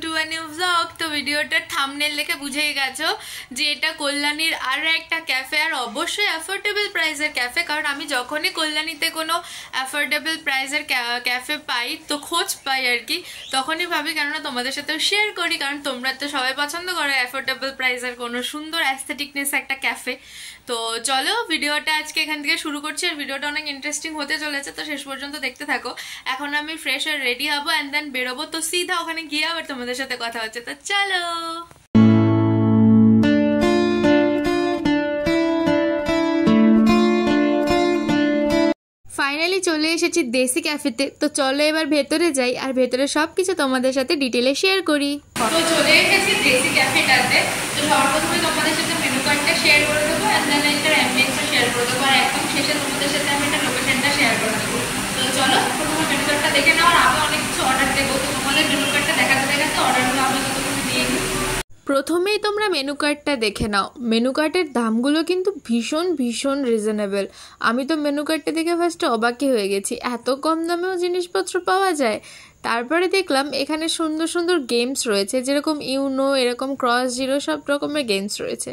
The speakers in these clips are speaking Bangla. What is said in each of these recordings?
To a new blog. তো ভিডিওটার থাম্বনেল দেখে বুঝেই গেছো যে এটা কল্যাণীর আরও একটা ক্যাফে, আর অবশ্যই অ্যাফোর্ডেবল প্রাইসের ক্যাফে। কারণ আমি যখনই কল্যাণীতে কোনো অ্যাফোর্ডেবল প্রাইসের ক্যাফে পাই, তো খোঁজ পাই আর কি, তখনই ভাবি কেননা তোমাদের সাথেও শেয়ার করি, কারণ তোমরা তো সবাই পছন্দ করো অ্যাফোর্ডেবল প্রাইসের কোনো সুন্দর অ্যাস্থেটিকনেস একটা ক্যাফে। তো চলো ভিডিওটা আজকে এখান থেকে শুরু করছি, আর ভিডিওটা অনেক ইন্টারেস্টিং হতে চলেছে, তো শেষ পর্যন্ত দেখতে থাকো। এখন আমি ফ্রেশ আর রেডি হবো অ্যান্ড দেন বেরোবো, তো সিধা ওখানে গিয়ে আবার তোমাদের সাথে কথা হচ্ছে, তো চলো। ফাইনালি চলে এসেছি দেশি ক্যাফেতে, তো চলো এবার ভেতরে যাই আর ভেতরে সব কিছু তোমাদের সাথে ডিটেলে শেয়ার করি। তো চলে এসেছি দেশি ক্যাফেটাতে। তো সবার প্রথমে তোমাদের সাথে মেনু কার্ডটা শেয়ার করে দেবো, অ্যান্ড দেন একটা অ্যাম্বিয়েন্সটা শেয়ার করে দেবো, আর একদম শেষে তোমাদের সাথে আমি একটা লোকেশনটা শেয়ার করে দেবো। তো চলো প্রথমে মেনু কার্ডটা দেখে নাও, আর আমি অনেক কিছু অর্ডার দেবো, তো তোমাদের মেনু কার্ডটা দেখাতে দেখাতে অর্ডারগুলো আমি ততক্ষণ দিয়ে দিই। প্রথমেই তোমরা মেনু কার্ডটা দেখে নাও। মেনু কার্ডের দামগুলো কিন্তু ভীষণ ভীষণ রিজনেবল। আমি তো মেনু কার্ডটা দেখে ফার্স্টে অবাকই হয়ে গেছি, এত কম দামেও জিনিসপত্র পাওয়া যায়। তারপরে দেখলাম এখানে সুন্দর সুন্দর গেমস রয়েছে, যেরকম ইউনো, এরকম ক্রস জিরো, সব রকমের গেমস রয়েছে।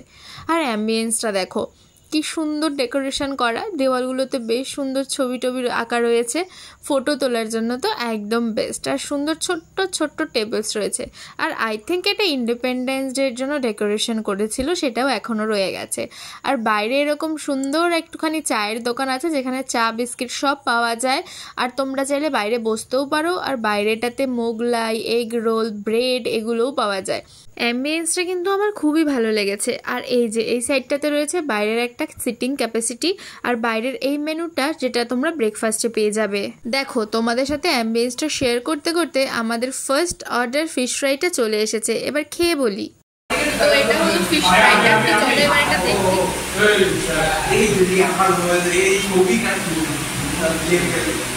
আর অ্যাম্বিয়েন্সটা দেখো কি সুন্দর ডেকোরেশন করা, দেওয়ালগুলোতে বেশ সুন্দর ছবি টবি আঁকা রয়েছে, ফটো তোলার জন্য তো একদম বেস্ট। আর সুন্দর ছোট্ট ছোট্ট টেবিলস রয়েছে, আর আই থিঙ্ক এটা ইন্ডিপেন্ডেন্স ডের জন্য ডেকোরেশন করেছিল, সেটাও এখনও রয়ে গেছে। আর বাইরে এরকম সুন্দর একটুখানি চায়ের দোকান আছে, যেখানে চা বিস্কিট সব পাওয়া যায়, আর তোমরা চাইলে বাইরে বসতেও পারো। আর বাইরেটাতে মোগলাই, এগ রোল, ব্রেড এগুলোও পাওয়া যায়। অ্যাম্বিয়েন্সটা কিন্তু আমার খুবই ভালো লেগেছে। আর এই যে এই সাইডটাতে রয়েছে বাইরের একটা সিটিং ক্যাপাসিটি, আর বাইরের এই মেনুটা যেটা তোমরা ব্রেকফাস্টে পেয়ে যাবে। দেখো তোমাদের সাথে অ্যাম্বিয়েন্সটা শেয়ার করতে করতে আমাদের ফার্স্ট অর্ডার ফিশ ফ্রাইটা চলে এসেছে, এবার খেয়ে বলি। তো এটা হলো ফিশ ফ্রাইটা, চলো এবার এটা দেখি।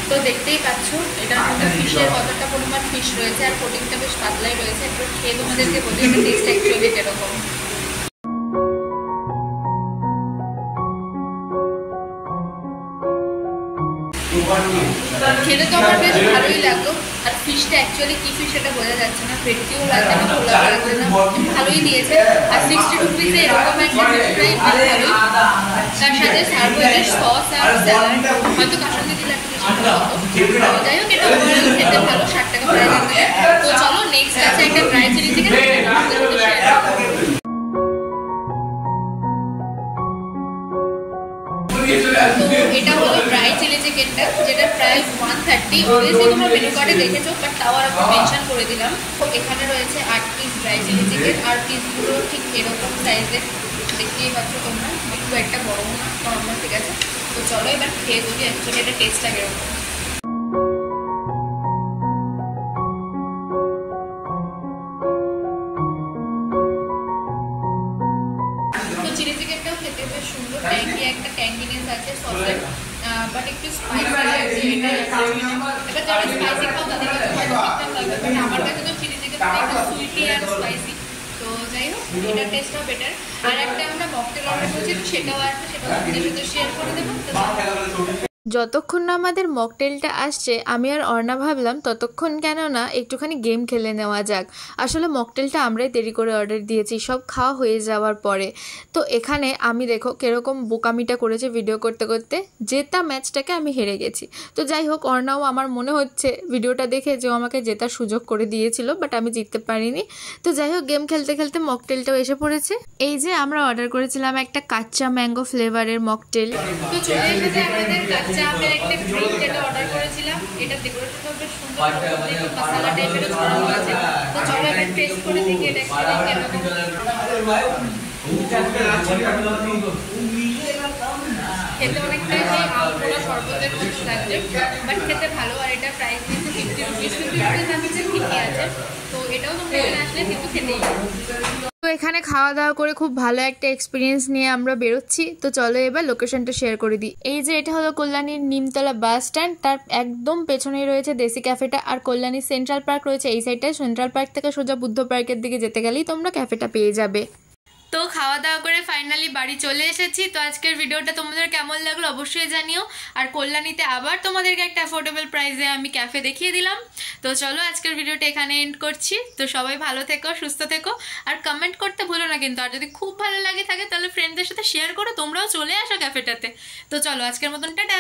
তো দেখতেই পাচ্ছ এটার মধ্যে ফিশের কতটা পরিমাণ ফিশ রয়েছে, আর প্রোটিনটা বেশ পাতলাই রয়েছে। একবার খেয়ে তোমাদেরকে বলি এটা টেস্ট অ্যাকচুয়ালি কিরকম। খেতে তো আমার বেশ ভালোই লাগলো, আর ফিশটা অ্যাকচুয়ালি কি ফিশ সেটা বোঝা যাচ্ছে না, ভেটকিও লাগছে না, খোলা লাগছে না, ভালোই দিয়েছে। আর 60 রুপিসে এরকম একটা ফ্রাই ভালোই। তার সাথে সার্ভ হয়েছে সস আর স্যালাড, হয়তো কাসন্দি দিলে একটু বেশি ভালো হতো। যাই হোক এটা ওভারঅল খেতে ভালো, 60 টাকা প্রাইস আছে। তো চলো নেক্সট আছে একটা ড্রাই চিলি চিকেন। তো এটা হলো ড্রাই চিলি চিকেনটা, যেটার প্রাইস 130। অবভিয়াসলি তোমরা মেনু কার্ডে দেখেছো, বাট তাও আর একটু মেনশন করে দিলাম। তো এখানে রয়েছে 8 পিস ড্রাই চিলি চিকেন, আর পিসগুলো ঠিক এরকম সাইজের, দেখতেই পাচ্ছ তোমরা, একটু একটা বড় না নর্মাল, ঠিক আছে। তো চলো এবার খেয়ে বলি অ্যাকচুয়ালি এটা টেস্টটা কিরকম। চিলি চিকেনটাও খেতে বেশ সুন্দর, ট্যাঙ্গি একটা ট্যাঙ্গিনেস আছে সসের, বাট একটু স্পাইসি আছে। এটা এবার যারা স্পাইসি খাও তাদের কাছে হয়তো ঠিকঠাক লাগবে, বাট আমার কাছে তো চিলি চিকেন একটু সুইটি আর স্পাইসি। তো যাই হোক এটার টেস্টটাও বেটার। আর একটা আমরা মকটেল অর্ডার করেছি, সেটাও আসবে, সেটাও আপনাদের সাথে শেয়ার করে দেবো। যতক্ষণ না আমাদের মকটেলটা আসছে, আমি আর অর্ণা ভাবলাম ততক্ষণ কেন না একটুখানি গেম খেলে নেওয়া যাক। আসলে মকটেলটা আমরাই দেরি করে অর্ডার দিয়েছি, সব খাওয়া হয়ে যাওয়ার পরে। তো এখানে আমি দেখো কিরকম বোকামিটা করেছে ভিডিও করতে করতে, জেতা ম্যাচটাকে আমি হেরে গেছি। তো যাই হোক অর্ণাও আমার মনে হচ্ছে ভিডিওটা দেখে যে আমাকে জেতার সুযোগ করে দিয়েছিল, বাট আমি জিততে পারিনি। তো যাই হোক গেম খেলতে খেলতে মকটেলটাও এসে পড়েছে। এই যে আমরা অর্ডার করেছিলাম একটা কাচ্চা ম্যাঙ্গো ফ্লেভারের মকটেল। তো চলে এসেছে আমাদের কাচ্চা আমের একটা ড্রিঙ্ক, যেটা অর্ডার করেছিলাম। এটা ডেকোরেশনটা বেশ সুন্দর, মশলা টাইপের ছড়ানো আছে। তো চলো এবার টেস্ট করে দেখি এটা কেমন। খেতে অনেকটাই সেই আমগুলো শরবতের মতো লাগছে, বাট খেতে ভালো। আর এটা প্রাইস নিয়েছে 50 রুপিস, 50 রুপিস নিচ্ছে ঠিকই আছে। তো এটাও তোমরা এখানে আসলে কিন্তু খেতেই পারো। তো এখানে খাওয়া দাওয়া করে খুব ভালো একটা এক্সপিরিয়েন্স নিয়ে আমরা বেরোচ্ছি। তো চলো এবার লোকেশনটা শেয়ার করে দিই। এই যে এটা হলো কল্যাণীর নিমতলা বাস স্ট্যান্ড, তার একদম পেছনেই রয়েছে দেশি ক্যাফেটা। আর কল্যাণী সেন্ট্রাল পার্ক রয়েছে এই সাইডটায়। সেন্ট্রাল পার্ক থেকে সোজা বুদ্ধ পার্কের দিকে যেতে গেলেই তোমরা ক্যাফেটা পেয়ে যাবে। তো খাওয়া দাওয়া করে ফাইনালি বাড়ি চলে এসেছি। তো আজকের ভিডিওটা তোমাদের কেমন লাগলো অবশ্যই জানিও। আর কল্যাণীতে আবার তোমাদেরকে একটা অ্যাফোর্ডেবল প্রাইসে আমি ক্যাফে দেখিয়ে দিলাম। তো চলো আজকের ভিডিওটা এখানে এন্ড করছি। তো সবাই ভালো থেকো, সুস্থ থেকো, আর কমেন্ট করতে ভুলো না কিন্তু। আর যদি খুব ভালো লাগে থাকে তাহলে ফ্রেন্ডদের সাথে শেয়ার করো, তোমরাও চলে আসো ক্যাফেটাতে। তো চলো আজকের মতন টাটা।